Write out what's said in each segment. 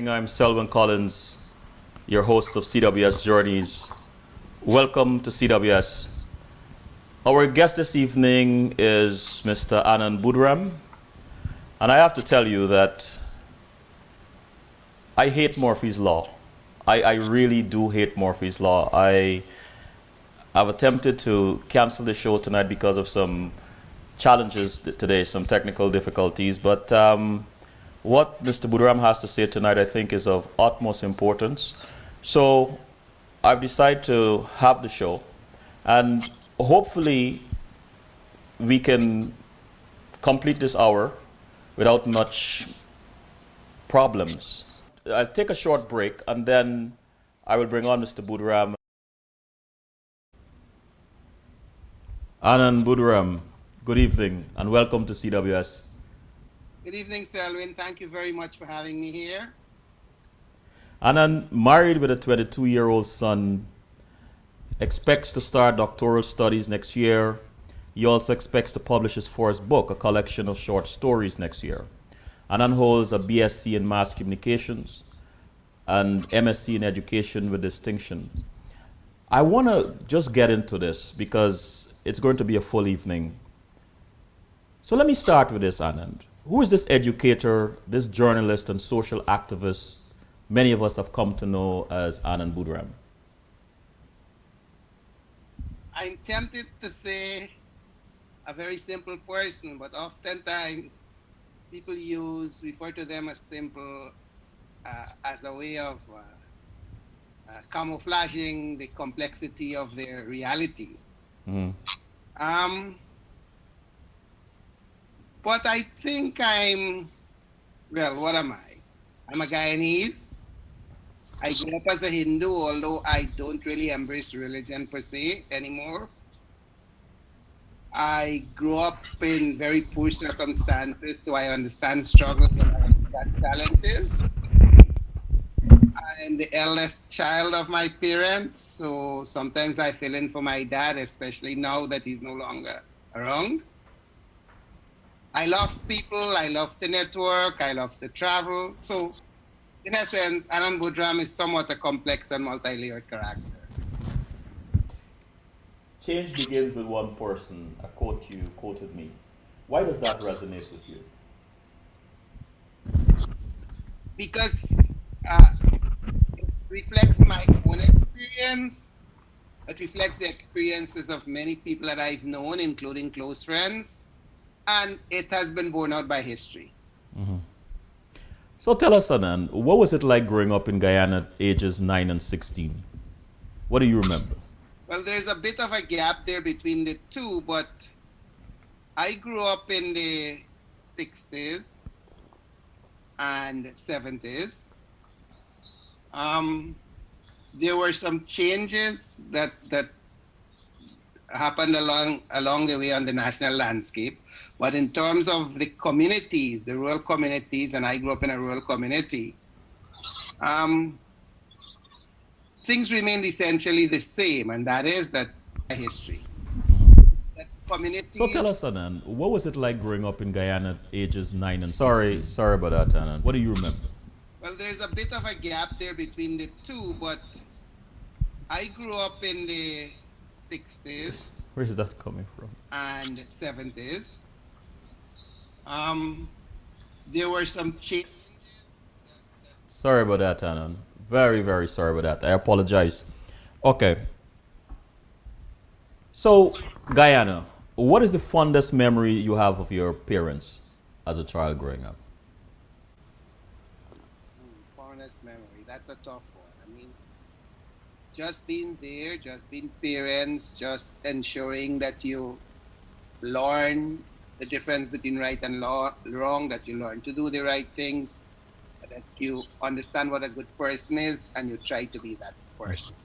I'm Selwyn Collins, your host of CWS Journeys. Welcome to CWS. Our guest this evening is Mr. Annan Boodram, and I have to tell you that I hate Murphy's Law. I really do hate Murphy's Law. I've attempted to cancel the show tonight because of some challenges today, some technical difficulties, but what Mr. Boodram has to say tonight, I think, is of utmost importance. So I've decided to have the show, and hopefully we can complete this hour without much problems. I'll take a short break, and then I will bring on Mr. Boodram. Annan Boodram, good evening, and welcome to CWS. Good evening, Selwyn. Thank you very much for having me here. Annan, married with a 22-year-old son, expects to start doctoral studies next year. He also expects to publish his first book, a collection of short stories, next year. Annan holds a BSc in Mass Communications and MSc in Education with distinction. I want to just get into this because it's going to be a full evening. So let me start with this, Annan. Who is this educator, this journalist and social activist many of us have come to know as Annan Boodram? I'm tempted to say a very simple person, but oftentimes people refer to them as simple as a way of camouflaging the complexity of their reality. But I think what am I? I'm a Guyanese. I grew up as a Hindu, although I don't really embrace religion per se anymore. I grew up in very poor circumstances, so I understand struggle that talent is. I'm the eldest child of my parents, so sometimes I fill in for my dad, especially now that he's no longer around. I love people, I love to network, I love to travel. So, in a sense, Annan Boodram is somewhat a complex and multi-layered character. Change begins with one person, a quote you quoted me. Why does that resonate with you? Because it reflects my own experience. It reflects the experiences of many people that I've known, including close friends. And it has been borne out by history. So tell us, Annan, what was it like growing up in Guyana at ages 9 and 16? What do you remember? Well, there's a bit of a gap there between the two, but I grew up in the 60s and 70s. There were some changes that happened along the way on the national landscape. But in terms of the communities, the rural communities, and I grew up in a rural community, things remained essentially the same, and that is that history. That communities. So tell us, Annan, what was it like growing up in Guyana at ages 9 and 16? Sorry about that, Annan. What do you remember? Well, there's a bit of a gap there between the two, but I grew up in the 60s. Where is that coming from? And 70s. There were some changes. Sorry about that, Annan. Very, very sorry about that. I apologize. Okay. So, Guyana, what is the fondest memory you have of your parents as a child growing up? Fondest memory. That's a tough one. I mean, just being there, just being parents, just ensuring that you learn the difference between right and wrong, that you learn to do the right things, that you understand what a good person is, and you try to be that person.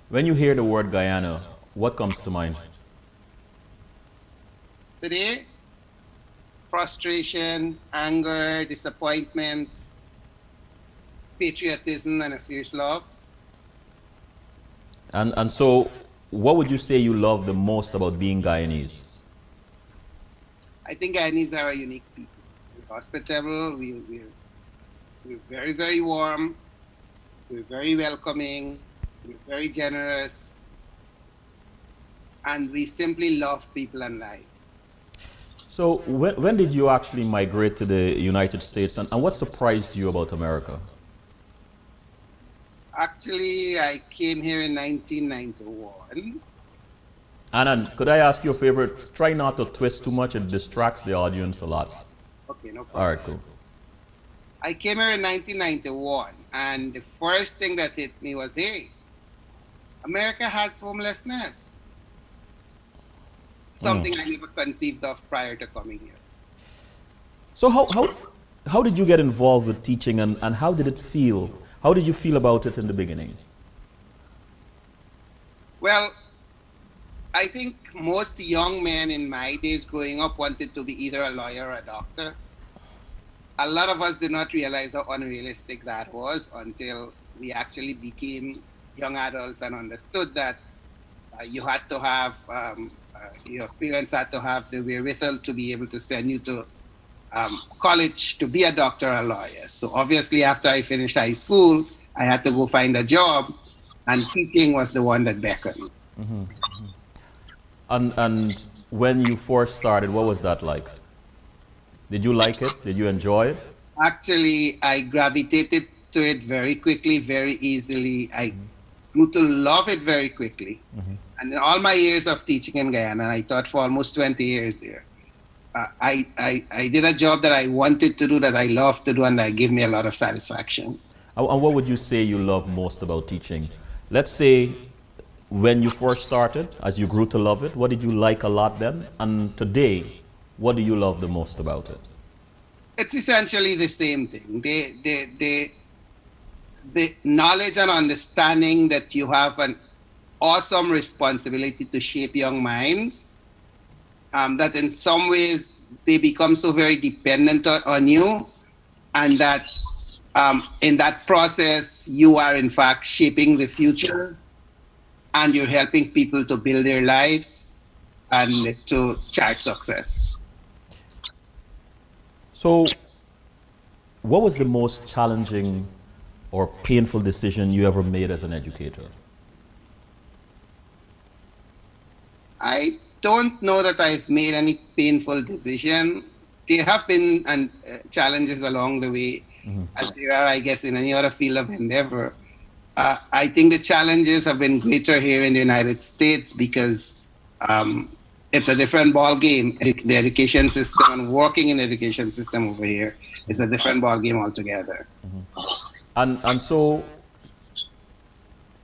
When you hear the word Guyana, what comes to mind? Today, frustration, anger, disappointment, patriotism, and a fierce love. And so, what would you say you love the most about being Guyanese? I think Guyanese are a unique people. We're hospitable, we're very, very warm, we're very welcoming, we're very generous, and we simply love people and life. So, when did you actually migrate to the United States, and what surprised you about America? Actually, I came here in 1991. Annan, could I ask you a favor? Try not to twist too much, it distracts the audience a lot. Okay, no problem. All right, cool. I came here in 1991, and the first thing that hit me was, hey, America has homelessness. Something I never conceived of prior to coming here. So, how did you get involved with teaching, and how did it feel? How did you feel about it in the beginning? Well, I think most young men in my days growing up wanted to be either a lawyer or a doctor. A lot of us did not realize how unrealistic that was until we actually became young adults and understood that you had to have, your parents had to have the wherewithal to be able to send you to college to be a doctor or a lawyer. So obviously after I finished high school, I had to go find a job, and teaching was the one that beckoned. And when you first started, what was that like? Did you like it? Did you enjoy it? Actually, I gravitated to it very quickly, very easily. I grew to love it very quickly. And in all my years of teaching in Guyana, and I taught for almost 20 years there, I did a job that I wanted to do, that I loved to do, and that gave me a lot of satisfaction. And what would you say you love most about teaching? Let's say when you first started, as you grew to love it, what did you like a lot then? And today, what do you love the most about it? It's essentially the same thing. The knowledge and understanding that you have an awesome responsibility to shape young minds, that in some ways they become so very dependent on you, and that in that process you are in fact shaping the future, and you're helping people to build their lives and to chart success. So, what was the most challenging or painful decision you ever made as an educator? I don't know that I've made any painful decision. There have been challenges along the way, as there are, I guess, in any other field of endeavor. I think the challenges have been greater here in the United States because it's a different ball game. The education system and working in the education system over here is a different ball game altogether. And so,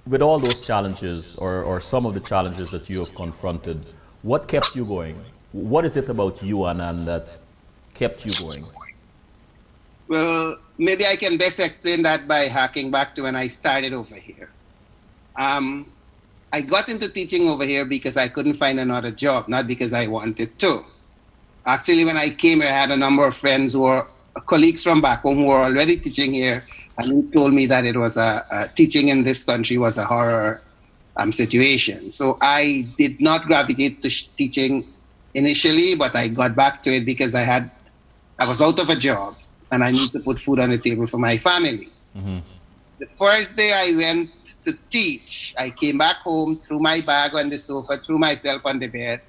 with all those challenges, or some of the challenges that you have confronted, what kept you going? What is it about you, Annan, that kept you going? Well, maybe I can best explain that by harking back to when I started over here. I got into teaching over here because I couldn't find another job, not because I wanted to. Actually, when I came here, I had a number of friends who were colleagues from back home who were already teaching here, and who told me that it was teaching in this country was a horror situation. So I did not gravitate to teaching initially, but I got back to it because I was out of a job and I need to put food on the table for my family. The first day I went to teach, I came back home, threw my bag on the sofa, threw myself on the bed,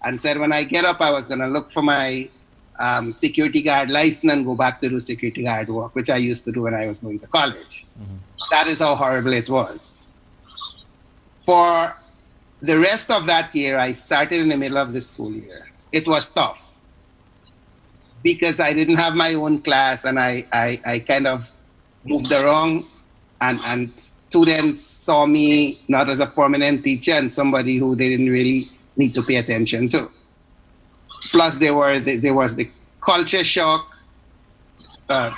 and said when I get up, I was going to look for my security guard license and go back to do security guard work, which I used to do when I was going to college. That is how horrible it was. For the rest of that year, I started in the middle of the school year. It was tough because I didn't have my own class, and I kind of moved around, and students saw me not as a permanent teacher and somebody who they didn't really need to pay attention to. Plus, there was the culture shock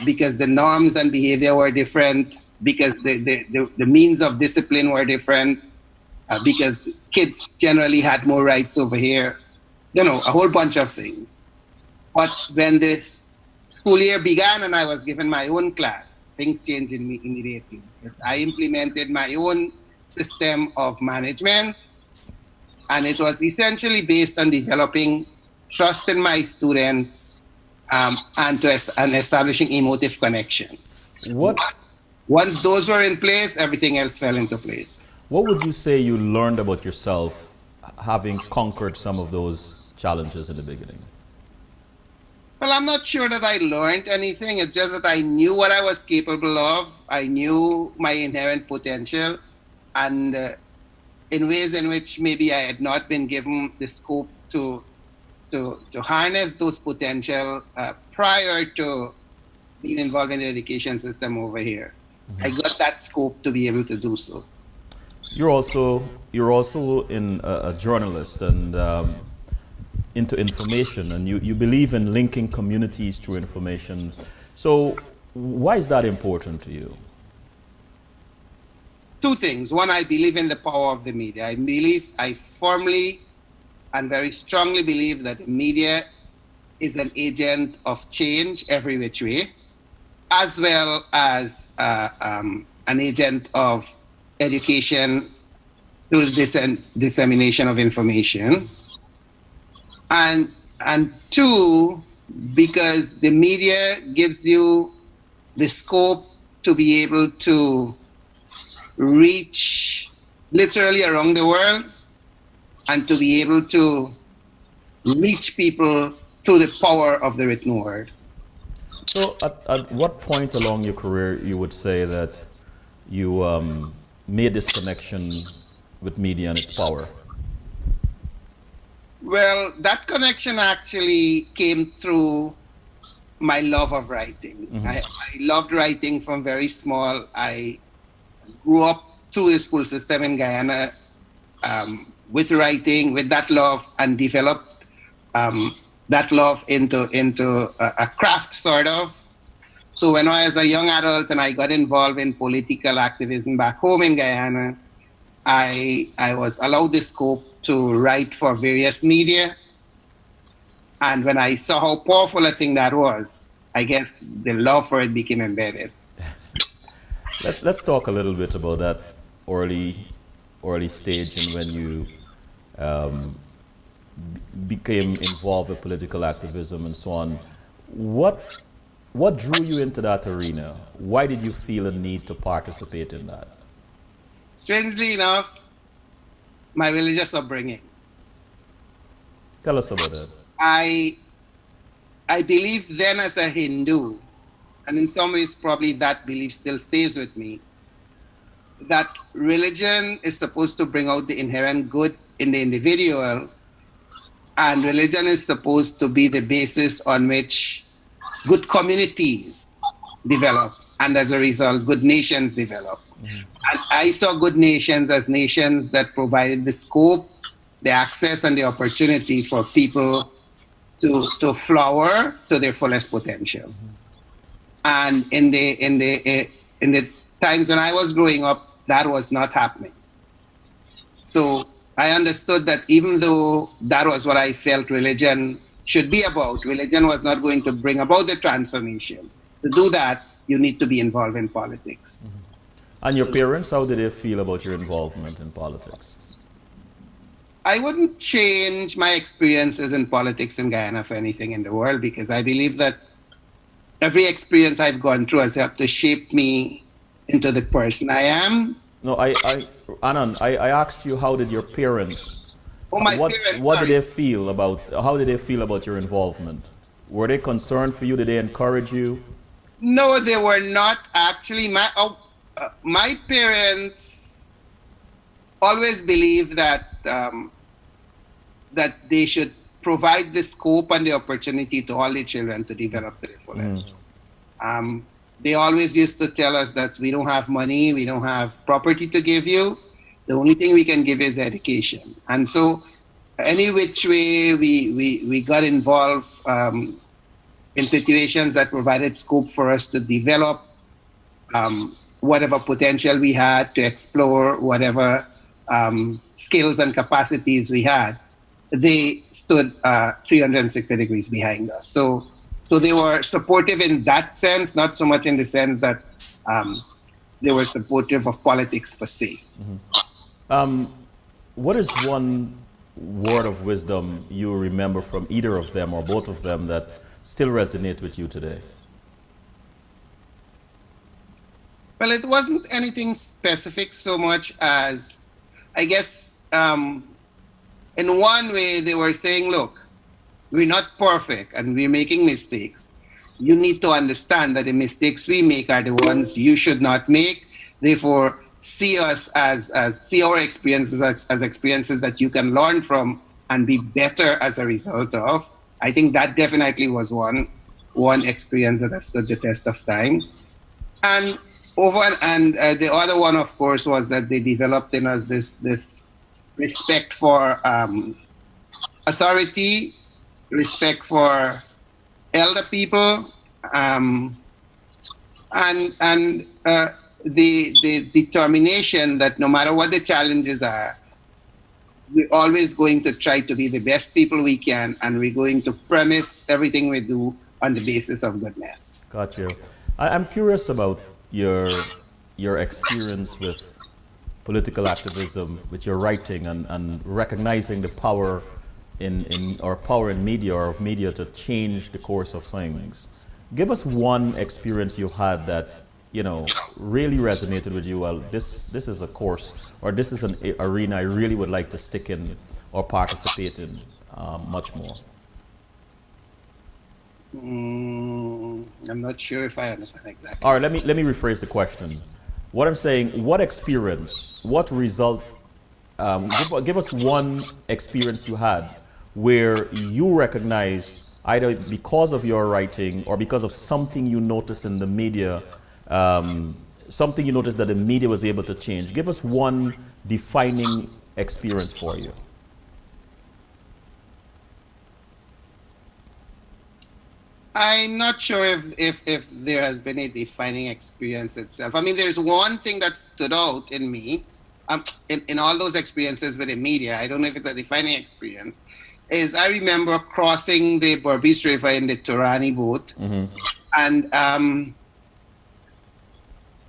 because the norms and behavior were different, because the means of discipline were different, because kids generally had more rights over here, a whole bunch of things. But when the school year began and I was given my own class, things changed immediately, because I implemented my own system of management, and it was essentially based on developing trust in my students, and establishing emotive connections. Once those were in place, everything else fell into place. What would you say you learned about yourself having conquered some of those challenges in the beginning? Well, I'm not sure that I learned anything. It's just that I knew what I was capable of. I knew my inherent potential, and in ways in which maybe I had not been given the scope to harness those potential prior to being involved in the education system over here. Mm-hmm. I got that scope to be able to do so. You're also a journalist and into information, and you believe in linking communities through information. So why is that important to you? Two things. One, I believe in the power of the media. I firmly and very strongly believe that the media is an agent of change every which way, as well as an agent of education through dissemination of information. And two, because the media gives you the scope to be able to reach literally around the world, and to be able to reach people through the power of the written word. So at what point along your career you would say that you made this connection with media and its power? Well, that connection actually came through my love of writing. Mm-hmm. I loved writing from very small. I grew up through the school system in Guyana, with writing, with that love, and developed that love into a craft, sort of. So when I was a young adult and I got involved in political activism back home in Guyana, I was allowed the scope to write for various media. And when I saw how powerful a thing that was, I guess the love for it became embedded. Let's talk a little bit about that early stage and when you became involved with political activism and so on. What drew you into that arena? Why did you feel a need to participate in that? Strangely enough, my religious upbringing. Tell us about that. I believed then as a Hindu, and in some ways probably that belief still stays with me, that religion is supposed to bring out the inherent good in the individual, and religion is supposed to be the basis on which good communities develop, and as a result, good nations develop. Mm-hmm. And I saw good nations as nations that provided the scope, the access, and the opportunity for people to flower to their fullest potential. Mm-hmm. And in the times when I was growing up, that was not happening. So I understood that even though that was what I felt religion should be about, religion was not going to bring about the transformation. To do that, you need to be involved in politics. Mm-hmm. And your parents, how did they feel about your involvement in politics? I wouldn't change my experiences in politics in Guyana for anything in the world, because I believe that every experience I've gone through has helped to shape me into the person I am. No, Annan, I asked you, how did your parents, parents, what did they feel about, how did they feel about your involvement? Were they concerned for you? Did they encourage you? No, they were not actually. My parents always believed that that they should provide the scope and the opportunity to all the children to develop to the fullest. They always used to tell us that we don't have money, we don't have property to give you. The only thing we can give is education. And so any which way we got involved in situations that provided scope for us to develop whatever potential we had, to explore whatever skills and capacities we had, they stood 360 degrees behind us. So they were supportive in that sense, not so much in the sense that they were supportive of politics per se. What is one word of wisdom you remember from either of them or both of them that still resonate with you today? Well, it wasn't anything specific so much as, I guess, in one way they were saying, look, we're not perfect and we're making mistakes. You need to understand that the mistakes we make are the ones you should not make. Therefore, see us see our experiences as experiences that you can learn from and be better as a result of. I think that definitely was one experience that has stood the test of time. And the other one, of course, was that they developed in us this respect for authority, respect for elder people, and the determination that no matter what the challenges are, we're always going to try to be the best people we can, and we're going to premise everything we do on the basis of goodness. Got you. I'm curious about your experience with political activism, with your writing and recognizing the power in media or of media to change the course of things. Give us one experience you had that really resonated with you. Well, this is a course, or this is an arena I really would like to stick in or participate in much more. I'm not sure if I understand exactly. All right, let me rephrase the question. What I'm saying, what experience, what result, give us one experience you had where you recognize, either because of your writing or because of something you noticed in the media, something you noticed that the media was able to change. Give us one defining experience for you. I'm not sure if there has been a defining experience itself. I mean, there's one thing that stood out in me, in all those experiences with the media. I don't know if it's a defining experience. Is I remember crossing the Berbice River in the Turani boat, and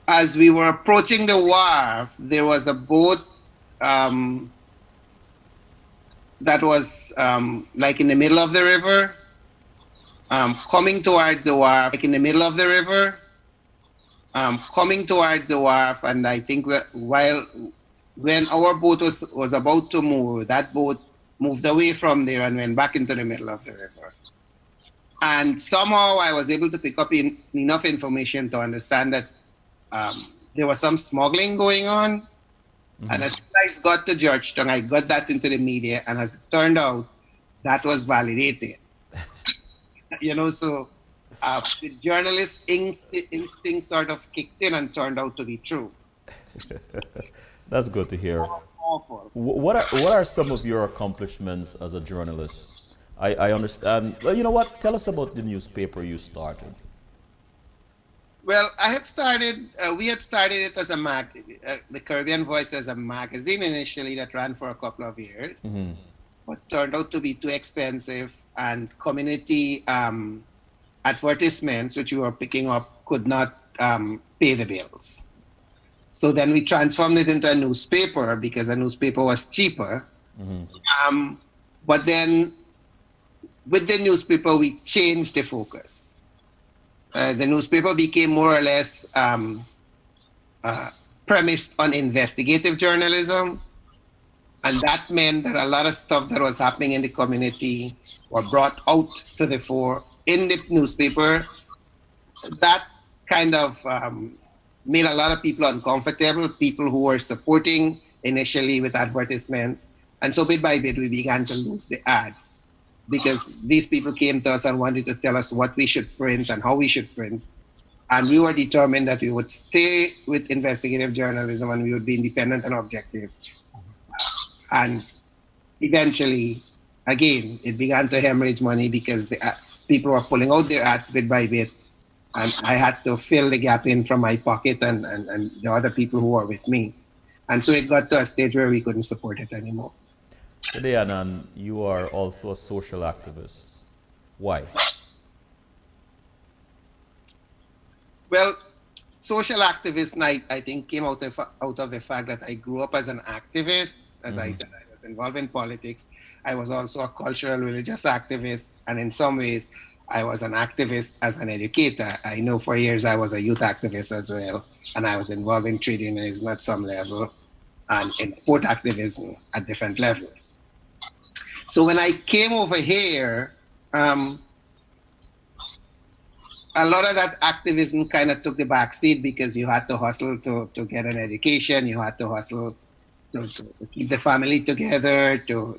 as we were approaching the wharf, there was a boat that was like in the middle of the river. Coming towards the wharf, like in the middle of the river, coming towards the wharf, and I think when our boat was about to move, that boat moved away from there and went back into the middle of the river. And somehow I was able to pick up enough information to understand that there was some smuggling going on. And as soon as I got to Georgetown, I got that into the media, and as it turned out, that was validated. So the journalist instinct sort of kicked in and turned out to be true. That's good to hear. Awful. What are some of your accomplishments as a journalist? I understand. Well, you know what? Tell us about the newspaper you started. Well, we had started it as the Caribbean Voice as a magazine initially that ran for a couple of years. But turned out to be too expensive, and community advertisements, which we were picking up, could not pay the bills. So then we transformed it into a newspaper because a newspaper was cheaper. But then with the newspaper, we changed the focus. The newspaper became more or less premised on investigative journalism. And that meant that a lot of stuff that was happening in the community were brought out to the fore in the newspaper. That kind of made a lot of people uncomfortable, people who were supporting initially with advertisements. And so bit by bit, we began to lose the ads because these people came to us and wanted to tell us what we should print and how we should print. And we were determined that we would stay with investigative journalism and we would be independent and objective. And eventually, again, it began to hemorrhage money because the people were pulling out their ads bit by bit. And I had to fill the gap in from my pocket and the other people who were with me. And so it got to a stage where we couldn't support it anymore. Today, Annan, you are also a social activist. Why? Well, social activist night, I think, came out of the fact that I grew up as an activist. As I said, I was involved in politics. I was also a cultural, religious activist. And in some ways, I was an activist as an educator. I know for years I was a youth activist as well. And I was involved in trade unionism at some level and in sport activism at different levels. So when I came over here, a lot of that activism kind of took the back seat because you had to hustle to get an education. You had to hustle to keep the family together. There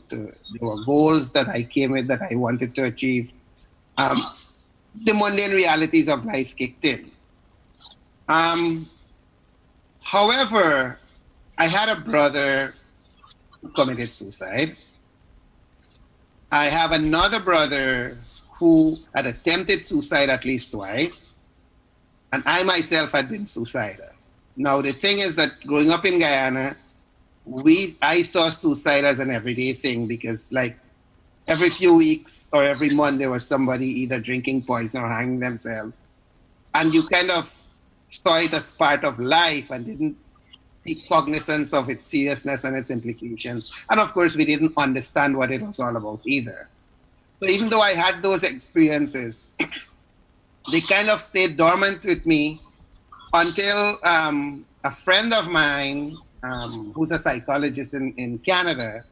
were goals that I came with that I wanted to achieve. The mundane realities of life kicked in. However, I had a brother who committed suicide. I have another brother who had attempted suicide at least twice. And I myself had been suicidal. Now, the thing is that growing up in Guyana, I saw suicide as an everyday thing because like every few weeks or every month there was somebody either drinking poison or hanging themselves. And you kind of saw it as part of life and didn't take cognizance of its seriousness and its implications. And of course, we didn't understand what it was all about either. So even though I had those experiences, they kind of stayed dormant with me until a friend of mine, who's a psychologist in Canada,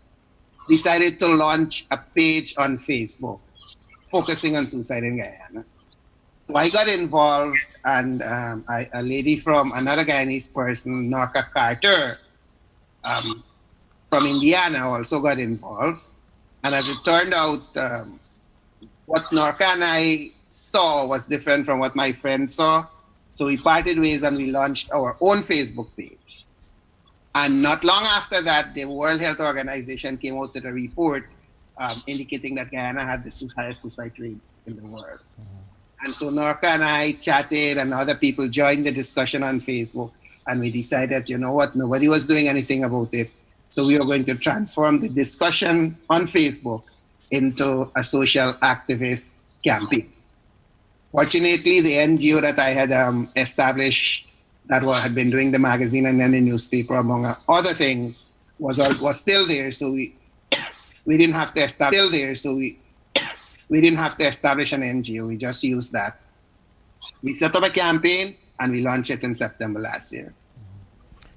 decided to launch a page on Facebook focusing on suicide in Guyana. So I got involved, and a lady from another Guyanese person, Norca Carter, from Indiana, also got involved. And as it turned out, what Norca and I saw was different from what my friend saw. So we parted ways and we launched our own Facebook page. And not long after that, the World Health Organization came out with a report indicating that Guyana had the highest suicide rate in the world. And so Norca and I chatted and other people joined the discussion on Facebook. And we decided, you know what, nobody was doing anything about it. So we were going to transform the discussion on Facebook into a social activist campaign. Fortunately, the NGO that I had established that had been doing the magazine and then the newspaper, among other things, was still there. So we didn't have to establish. We didn't have to establish an NGO. We just used that. We set up a campaign and we launched it in September last year.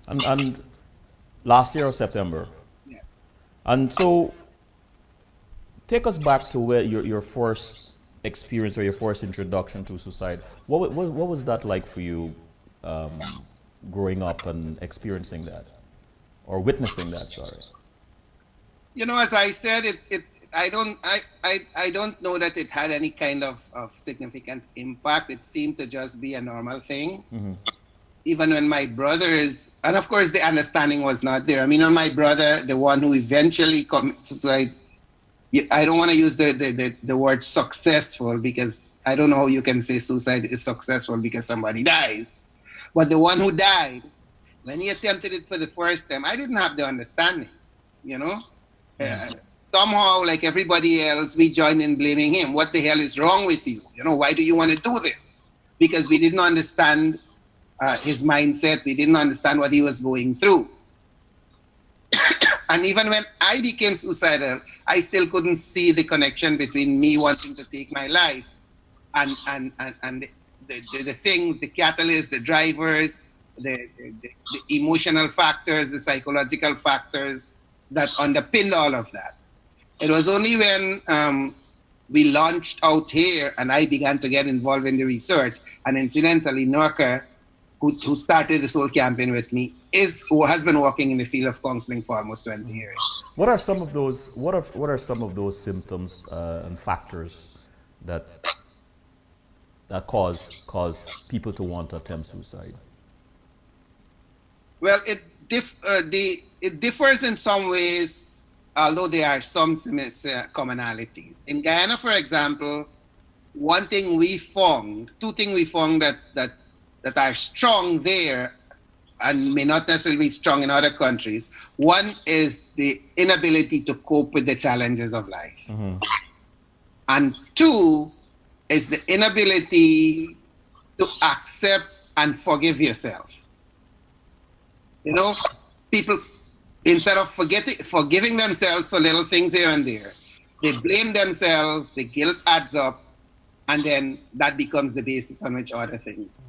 And last year or September? Yes. And so take us back to where your first experience or your first introduction to suicide. What was that like for you growing up and experiencing that or witnessing that, sorry? You know, as I said, I don't know that it had any kind of significant impact. It seemed to just be a normal thing. Mm-hmm. Even when my brothers, and of course the understanding was not there. I mean, when my brother, the one who eventually committed suicide, I don't want to use the word successful because I don't know how you can say suicide is successful because somebody dies. But the one who died, when he attempted it for the first time, I didn't have the understanding, you know? Somehow, like everybody else, we joined in blaming him. What the hell is wrong with you? You know, why do you want to do this? Because we didn't understand his mindset. We didn't understand what he was going through. And even when I became suicidal, I still couldn't see the connection between me wanting to take my life and the things, the catalysts, the drivers, the emotional factors, the psychological factors that underpinned all of that. It was only when we launched out here and I began to get involved in the research, and incidentally, Norca who started this whole campaign with me, who has been working in the field of counseling for almost 20 years. What are some of those? What are some of those symptoms and factors that cause people to want to attempt suicide? Well, it differs in some ways, although there are some commonalities. In Guyana, for example, two things we found that are strong there and may not necessarily be strong in other countries. One is the inability to cope with the challenges of life. Mm-hmm. And two is the inability to accept and forgive yourself. You know, people, instead of forgiving themselves for little things here and there, they blame themselves, the guilt adds up, and then that becomes the basis on which other things.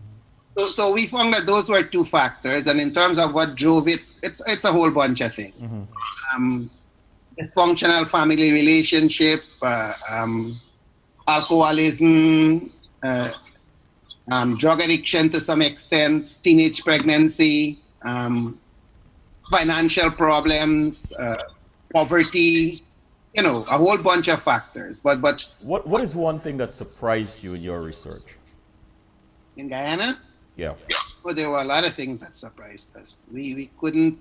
So we found that those were two factors, and in terms of what drove it, it's a whole bunch of things. Mm-hmm. Dysfunctional family relationship, alcoholism, drug addiction to some extent, teenage pregnancy, financial problems, poverty, you know, a whole bunch of factors. But what is one thing that surprised you in your research? In Guyana? Yeah. Well, there were a lot of things that surprised us. We couldn't.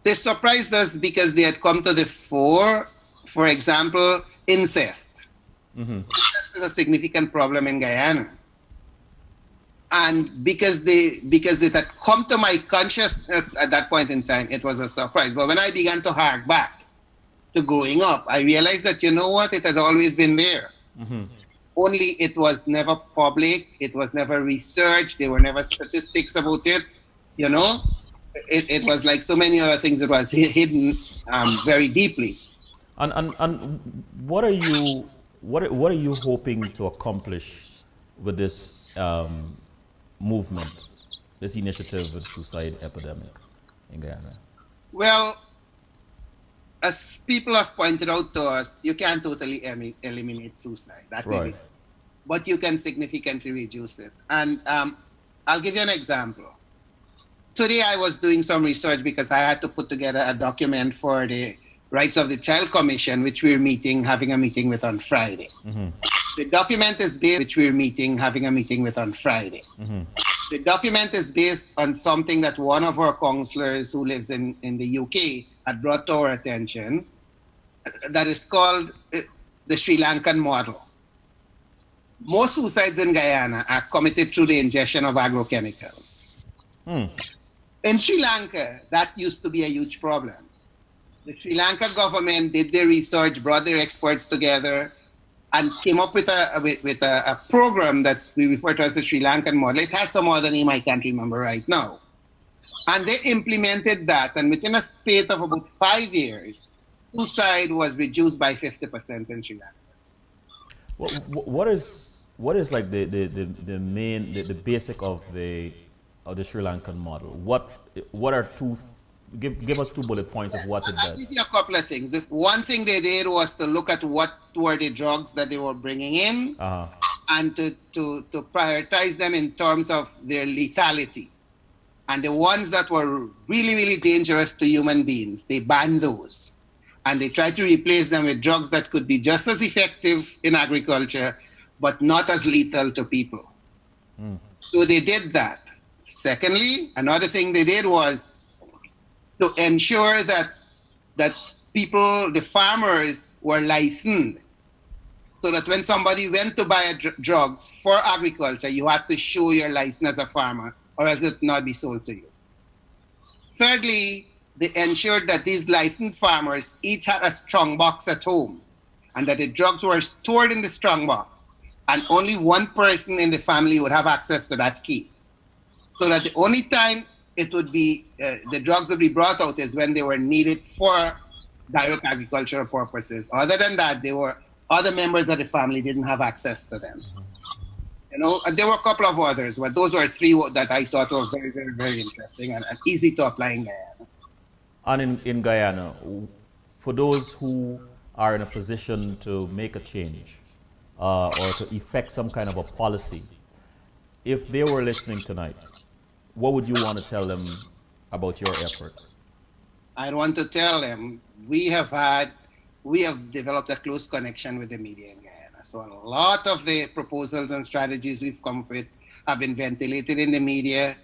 They surprised us because they had come to the fore. For example, incest. Mm-hmm. Incest is a significant problem in Guyana. And because it had come to my consciousness at that point in time, it was a surprise. But when I began to hark back to growing up, I realized that, you know what, it had always been there. Mm-hmm. Only it was never public, it was never researched, there were never statistics about it, you know. It was like so many other things, it was hidden very deeply. And what are you hoping to accomplish with this movement, this initiative with suicide epidemic in Guyana? Well, as people have pointed out to us, you can't totally eliminate suicide. That right. But you can significantly reduce it. And I'll give you an example. Today I was doing some research because I had to put together a document for the Rights of the Child Commission, which we're having a meeting with on Friday. Mm-hmm. The document is based, which we're having a meeting with on Friday. Mm-hmm. The document is based on something that one of our counselors who lives in the UK had brought to our attention, that is called the Sri Lankan model. Most suicides in Guyana are committed through the ingestion of agrochemicals. In Sri Lanka, that used to be a huge problem. The Sri Lanka government did their research, brought their experts together, and came up with a program that we refer to as the Sri Lankan model. It has some other name I can't remember right now. And they implemented that, and within a space of about 5 years, suicide was reduced by 50% in Sri Lanka. What is like the main basic of the Sri Lankan model? What are two? Give us 2 bullet points of what it does. I'll give you a couple of things. One thing they did was to look at what were the drugs that they were bringing in, and to prioritize them in terms of their lethality. And the ones that were really, really dangerous to human beings, they banned those. And they tried to replace them with drugs that could be just as effective in agriculture, but not as lethal to people. So they did that. Secondly, another thing they did was to ensure that people, the farmers, were licensed, so that when somebody went to buy drugs for agriculture, you had to show your license as a farmer, or else it would not be sold to you. Thirdly, they ensured that these licensed farmers each had a strong box at home, and that the drugs were stored in the strong box, and only one person in the family would have access to that key. So that the only time it would be, the drugs would be brought out is when they were needed for direct agricultural purposes. Other than that, other members of the family didn't have access to them. You know, and there were a couple of others, but those were 3 that I thought were very, very, very interesting and easy to apply in Guyana. And in Guyana, for those who are in a position to make a change or to effect some kind of a policy, if they were listening tonight, what would you want to tell them about your efforts? I want to tell them we have developed a close connection with the media in Guyana. So a lot of the proposals and strategies we've come up with have been ventilated in the media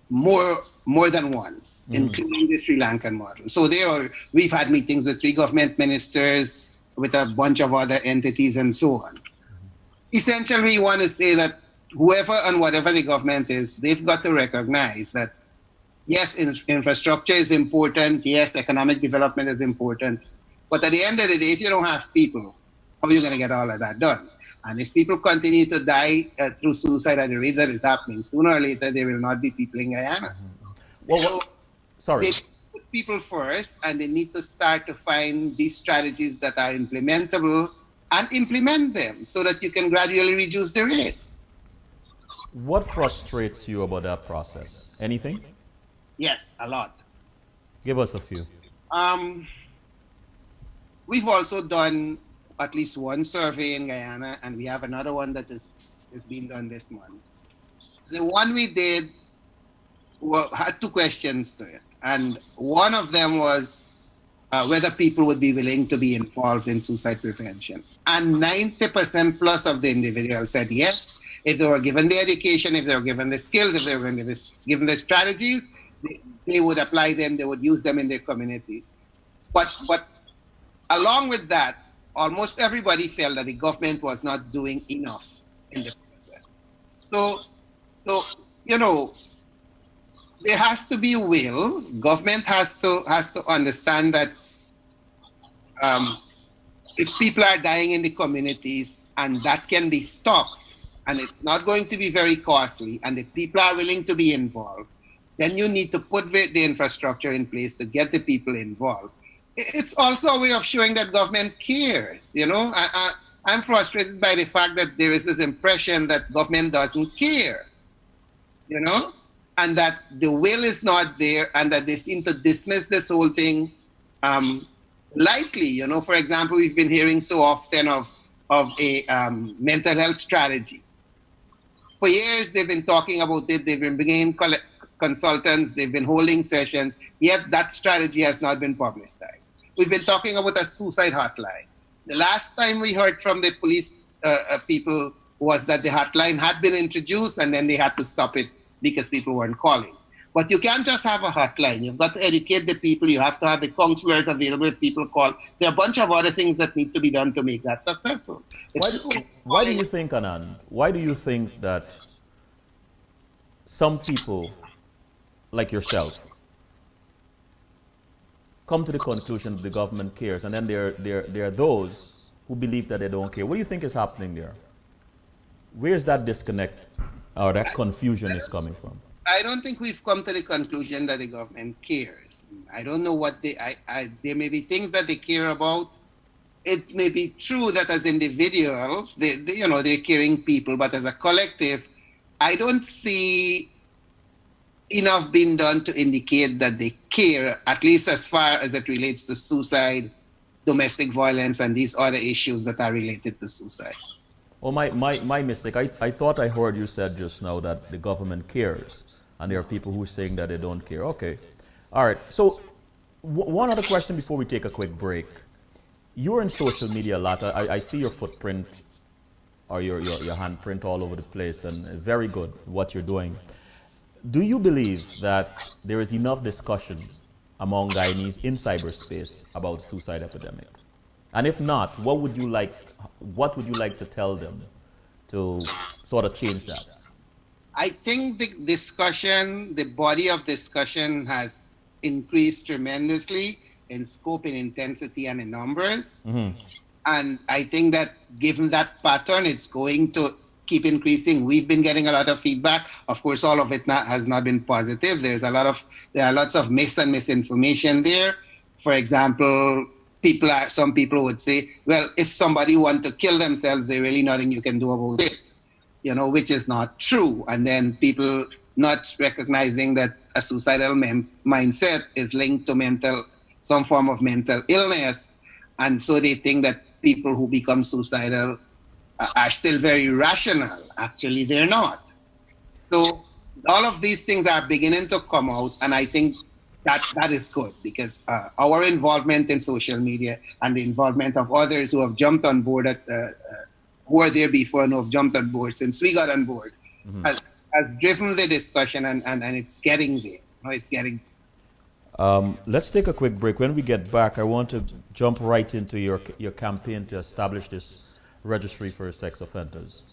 more than once, including the Sri Lankan model. So we've had meetings with 3 government ministers, with a bunch of other entities and so on. Essentially, we want to say that whoever and whatever the government is, they've got to recognize that yes, infrastructure is important. Yes, economic development is important. But at the end of the day, if you don't have people, how are you going to get all of that done? And if people continue to die through suicide at the rate that is happening, sooner or later, there will not be people in Guyana. Sorry. They put people first, and they need to start to find these strategies that are implementable and implement them so that you can gradually reduce the rate. What frustrates you about that process? Anything? Yes, a lot. Give us a few. We've also done at least one survey in Guyana, and we have another one that is being done this month. The one we did had 2 questions to it, and one of them was whether people would be willing to be involved in suicide prevention. And 90% plus of the individuals said yes, if they were given the education, if they were given the skills, if they were given the strategies, they would apply them, they would use them in their communities. But along with that, almost everybody felt that the government was not doing enough in the process. So there has to be will. Government has to understand that if people are dying in the communities and that can be stopped, and it's not going to be very costly, and if people are willing to be involved, then you need to put the infrastructure in place to get the people involved. It's also a way of showing that government cares. I'm frustrated by the fact that there is this impression that government doesn't care, and that the will is not there, and that they seem to dismiss this whole thing lightly. For example, we've been hearing so often of a mental health strategy. For years, they've been talking about it. They've been bringing in consultants. They've been holding sessions. Yet that strategy has not been publicized. We've been talking about a suicide hotline. The last time we heard from the police people was that the hotline had been introduced, and then they had to stop it because people weren't calling. But you can't just have a hotline. You've got to educate the people. You have to have the counselors available if people call. There are a bunch of other things that need to be done to make that successful. Why do you think, Annan, why do you think that some people like yourself come to the conclusion that the government cares, and then there are those who believe that they don't care? What do you think is happening there? Where's that disconnect or that confusion is coming from? I don't think we've come to the conclusion that the government cares. I don't know what there may be things that they care about. It may be true that as individuals, they're caring people, but as a collective, I don't see enough being done to indicate that they care, at least as far as it relates to suicide, domestic violence, and these other issues that are related to suicide. Oh, my mistake. I thought I heard you said just now that the government cares, and there are people who are saying that they don't care. Okay. All right. So one other question before we take a quick break. You're in social media a lot. I see your footprint or your handprint all over the place, and it's very good what you're doing. Do you believe that there is enough discussion among Guyanese in cyberspace about the suicide epidemic? And if not, what would you like to tell them to sort of change that? I think the body of discussion has increased tremendously in scope, in intensity, and in numbers. Mm-hmm. And I think that given that pattern, it's going to keep increasing. We've been getting a lot of feedback. Of course, all of it has not been positive. There are lots of myths and misinformation there. For example, some people would say, well, if somebody wants to kill themselves, there's really nothing you can do about it, which is not true. And then people not recognizing that a suicidal mindset is linked to some form of mental illness. And so they think that people who become suicidal are still very rational. Actually, they're not. So all of these things are beginning to come out, and I think that is good because our involvement in social media and the involvement of others who have jumped on board who were there before and who have jumped on board since we got on board has driven the discussion, and it's getting there. It's getting. Let's take a quick break. When we get back, I want to jump right into your campaign to establish this registry for sex offenders.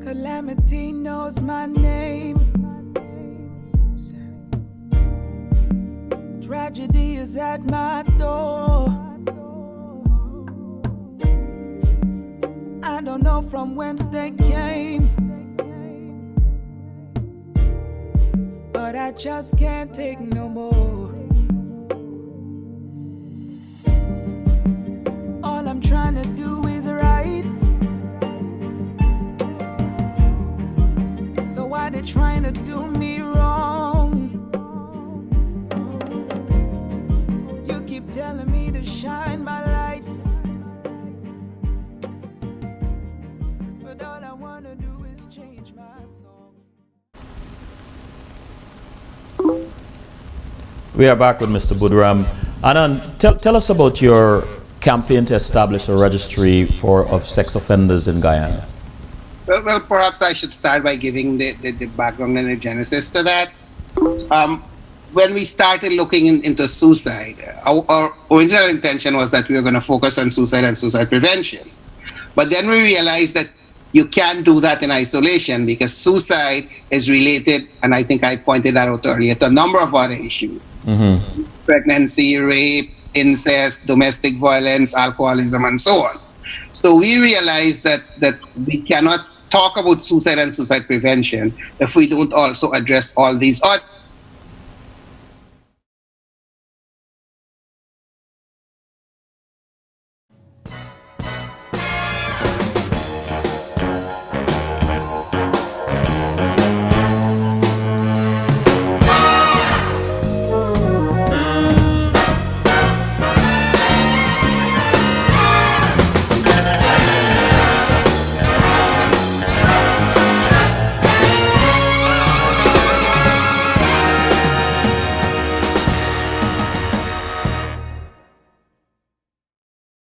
Calamity knows my name. Tragedy is at my door. I don't know from whence they came, but I just can't take no more. All I'm trying to do is right. So why they trying to do me wrong? You keep telling me to shine my light, but all I wanna do is change my song. We are back with Mr. Boodram. Annan, tell us about your campaign to establish a registry of sex offenders in Guyana. Well, perhaps I should start by giving the background and the genesis to that. When we started looking into suicide, our original intention was that we were going to focus on suicide and suicide prevention. But then we realized that you can't do that in isolation because suicide is related, and I think I pointed that out earlier, to a number of other issues. Pregnancy, rape, incest, domestic violence, alcoholism, and so on. So we realized that we cannot talk about suicide and suicide prevention if we don't also address all these